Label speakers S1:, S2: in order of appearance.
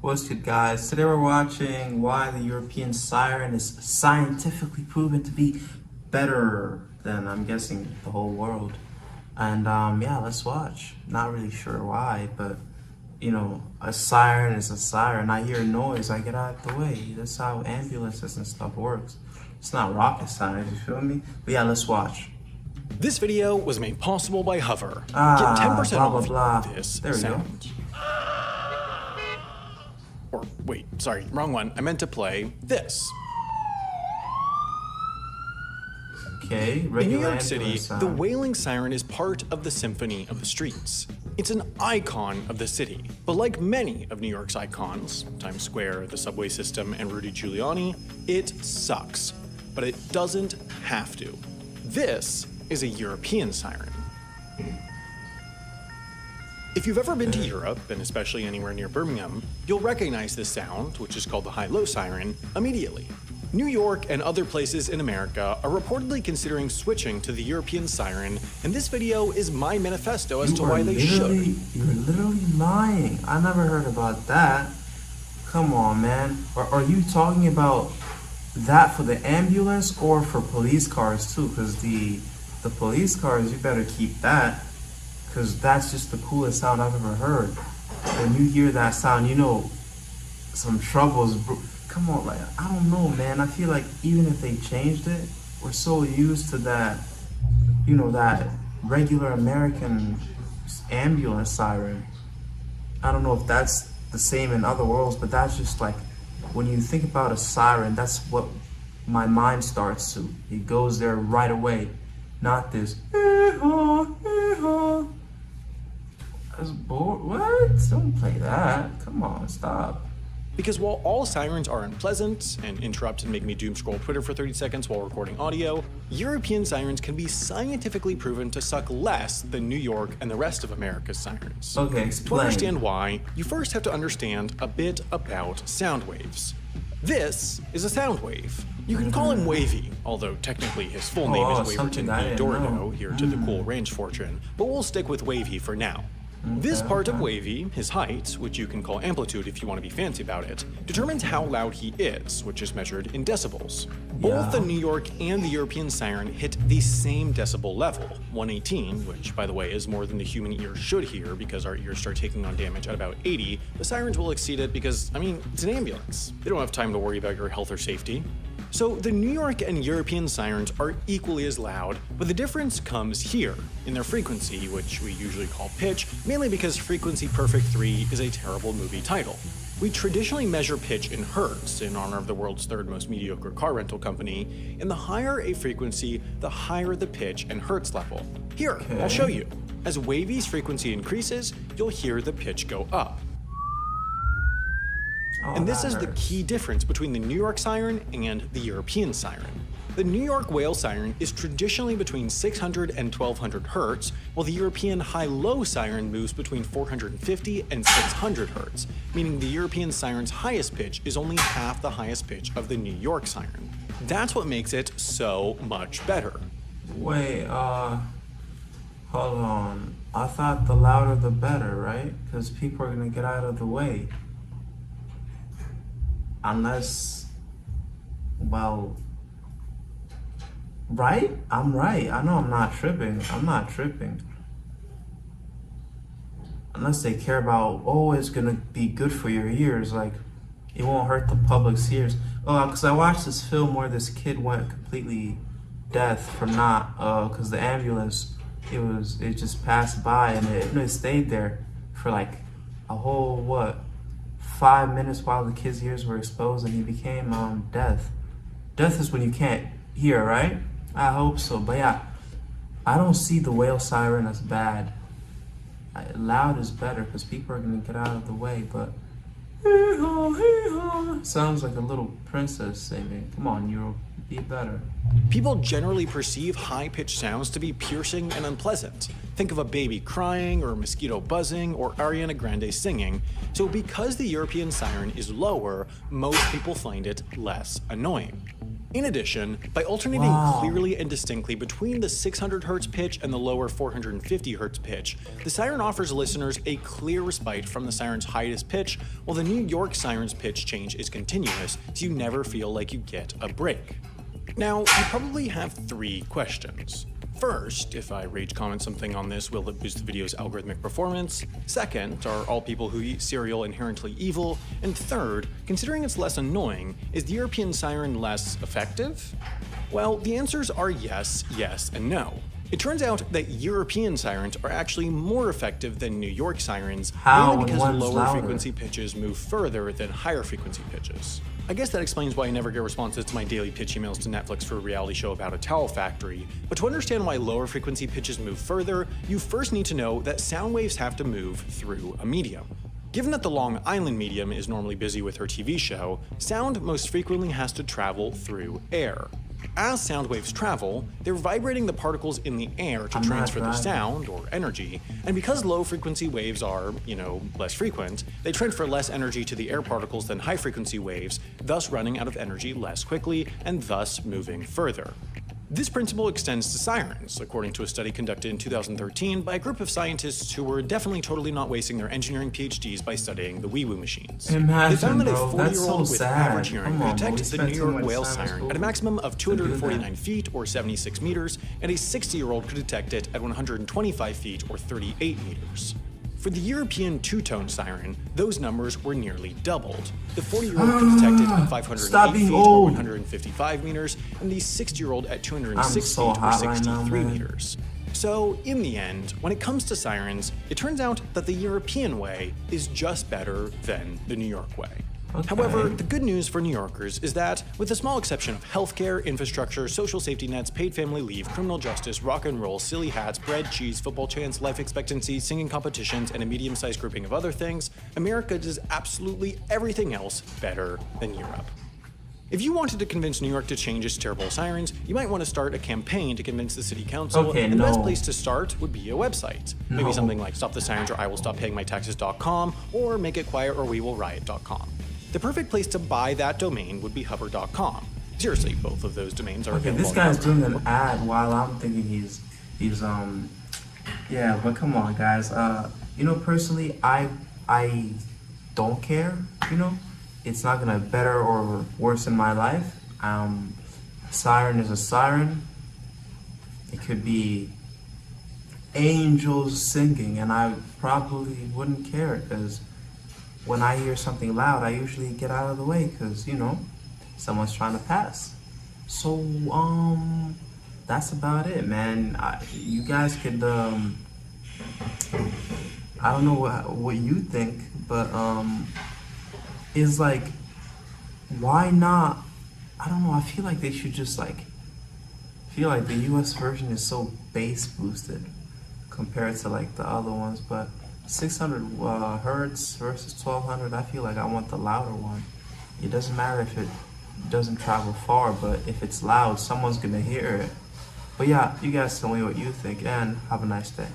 S1: What's good, guys? Today we're watching why the European siren is scientifically proven to be better than, I'm guessing, the whole world. And yeah, let's watch. Not really sure why, but you know, a siren is a siren. I hear noise, I get out of the way. That's how ambulances and stuff works. It's not rocket science, you feel me? But yeah, let's watch.
S2: This video was made possible by Hover. Get 10%
S1: blah, blah,
S2: off
S1: blah.
S2: this
S1: There we
S2: sound.
S1: go.
S2: Or wait, sorry, wrong one. I meant to play this.
S1: Okay,
S2: In New
S1: regular
S2: York City,
S1: ambulance sound.
S2: the wailing siren is part of the symphony of the streets. It's an icon of the city, but like many of New York's icons, Times Square, the subway system, and Rudy Giuliani, it sucks. But it doesn't have to. This is a European siren. If you've ever been to Europe, and especially anywhere near Birmingham, you'll recognize this sound, which is called the high-low siren, immediately. New York and other places in America are reportedly considering switching to the European siren, and this video is my manifesto as to why they should.
S1: You're literally lying. I never heard about that. Come on, man. Are you talking about that for the ambulance or for police cars too? Because the police cars, you better keep that, because that's just the coolest sound I've ever heard. When you hear that sound, you know some troubles. Come on, like, I don't know, man. I feel like even if they changed it, we're so used to that, you know, that regular American ambulance siren. I don't know if that's the same in other worlds, but that's just like, when you think about a siren, that's what my mind starts to. It goes there right away. Not this, that's bored. What? Don't play that. Come on, stop.
S2: Because while all sirens are unpleasant and interrupt and make me doom scroll Twitter for 30 seconds while recording audio, European sirens can be scientifically proven to suck less than New York and the rest of America's sirens.
S1: Okay,
S2: To
S1: explain.
S2: understand why, you first have to understand a bit about sound waves. This is a sound wave. You can call him Wavy, although technically his full name is
S1: something
S2: Waverton
S1: I
S2: E.
S1: didn't know.
S2: Dorado, here to the cool range fortune, but we'll stick with Wavy for now. This part of Wavy, his height, which you can call amplitude if you want to be fancy about it, determines how loud he is, which is measured in decibels. Both the New York and the European siren hit the same decibel level, 118, which, by the way, is more than the human ear should hear because our ears start taking on damage at about 80. The sirens will exceed it because, I mean, it's an ambulance. They don't have time to worry about your health or safety. So the New York and European sirens are equally as loud, but the difference comes here, in their frequency, which we usually call pitch, mainly because Frequency Perfect 3 is a terrible movie title. We traditionally measure pitch in hertz, in honor of the world's third most mediocre car rental company, and the higher a frequency, the higher the pitch and hertz level. Here, I'll show you. As Wavy's frequency increases, you'll hear the pitch go up. And this is the key difference between the New York siren and the European siren. The New York whale siren is traditionally between 600 and 1200 hertz, while the European high-low siren moves between 450 and 600 hertz, meaning the European siren's highest pitch is only half the highest pitch of the New York siren. That's what makes it so much better.
S1: Wait, hold on. I thought the louder the better, right? Because people are gonna get out of the way. Unless, well, right? I'm right. I know I'm not tripping. I'm not tripping. Unless they care about, oh, it's gonna be good for your ears, like, it won't hurt the public's ears. Oh, because I watched this film where this kid went completely deaf from not, because the ambulance, it just passed by and it stayed there for like a whole, 5 minutes while the kid's ears were exposed and he became deaf. Deaf is when you can't hear, right? I hope so, but yeah, I don't see the whale siren as bad. Loud is better because people are gonna get out of the way, but sounds like a little princess singing. Come on, Euro, be better.
S2: People generally perceive high-pitched sounds to be piercing and unpleasant. Think of a baby crying or a mosquito buzzing or Ariana Grande singing. So because the European siren is lower, most people find it less annoying. In addition, by alternating clearly and distinctly between the 600 Hz pitch and the lower 450 Hz pitch, the Siren offers listeners a clear respite from the siren's highest pitch, while the New York Siren's pitch change is continuous, so you never feel like you get a break. Now, you probably have 3 questions. First, if I rage comment something on this, will it boost the video's algorithmic performance? Second, are all people who eat cereal inherently evil? And third, considering it's less annoying, is the European Siren less effective? Well, the answers are yes, yes, and no. It turns out that European sirens are actually more effective than New York sirens, mainly because lower frequency pitches move further than higher frequency pitches. I guess that explains why I never get responses to my daily pitch emails to Netflix for a reality show about a towel factory. But to understand why lower frequency pitches move further, you first need to know that sound waves have to move through a medium. Given that the Long Island medium is normally busy with her TV show, sound most frequently has to travel through air. As sound waves travel, they're vibrating the particles in the air to transfer the sound, or energy, and because low frequency waves are, less frequent, they transfer less energy to the air particles than high frequency waves, thus running out of energy less quickly, and thus moving further. This principle extends to sirens, according to a study conducted in 2013 by a group of scientists who were definitely totally not wasting their engineering PhDs by studying the wee-woo machines. They found that a 40-year-old with average hearing could detect the New York whale siren at a maximum of 249 feet or 76 meters, and a 60-year-old could detect it at 125 feet or 38 meters. For the European two-tone siren, those numbers were nearly doubled. The 40-year-old could detect it at 508 feet or 155 meters, and the 60-year-old at 206 feet or 63 meters. So, in the end, when it comes to sirens, it turns out that the European way is just better than the New York way. However, the good news for New Yorkers is that, with the small exception of healthcare, infrastructure, social safety nets, paid family leave, criminal justice, rock and roll, silly hats, bread, cheese, football chants, life expectancy, singing competitions, and a medium-sized grouping of other things, America does absolutely everything else better than Europe. If you wanted to convince New York to change its terrible sirens, you might want to start a campaign to convince the city council, and the best place to start would be a website. Maybe something like StopTheSirens or IWillStopPayingMyTaxes.com, or MakeItQuiet or WeWillRiot.com. The perfect place to buy that domain would be Hover.com. Seriously, both of those domains are available.
S1: This guy's doing an ad while I'm thinking he's yeah, but come on, guys. Personally, I don't care. It's not gonna better or worsen my life. Siren is a siren. It could be angels singing, and I probably wouldn't care, because when I hear something loud, I usually get out of the way because, someone's trying to pass. So, that's about it, man. You guys could, I don't know what you think, but, is like, why not? I don't know. I feel like they should just feel like the US version is so bass boosted compared to the other ones, but 600 hertz versus 1200, I feel like I want the louder one. It doesn't matter if it doesn't travel far, but if it's loud, someone's gonna hear it. But yeah, you guys tell me what you think, and have a nice day.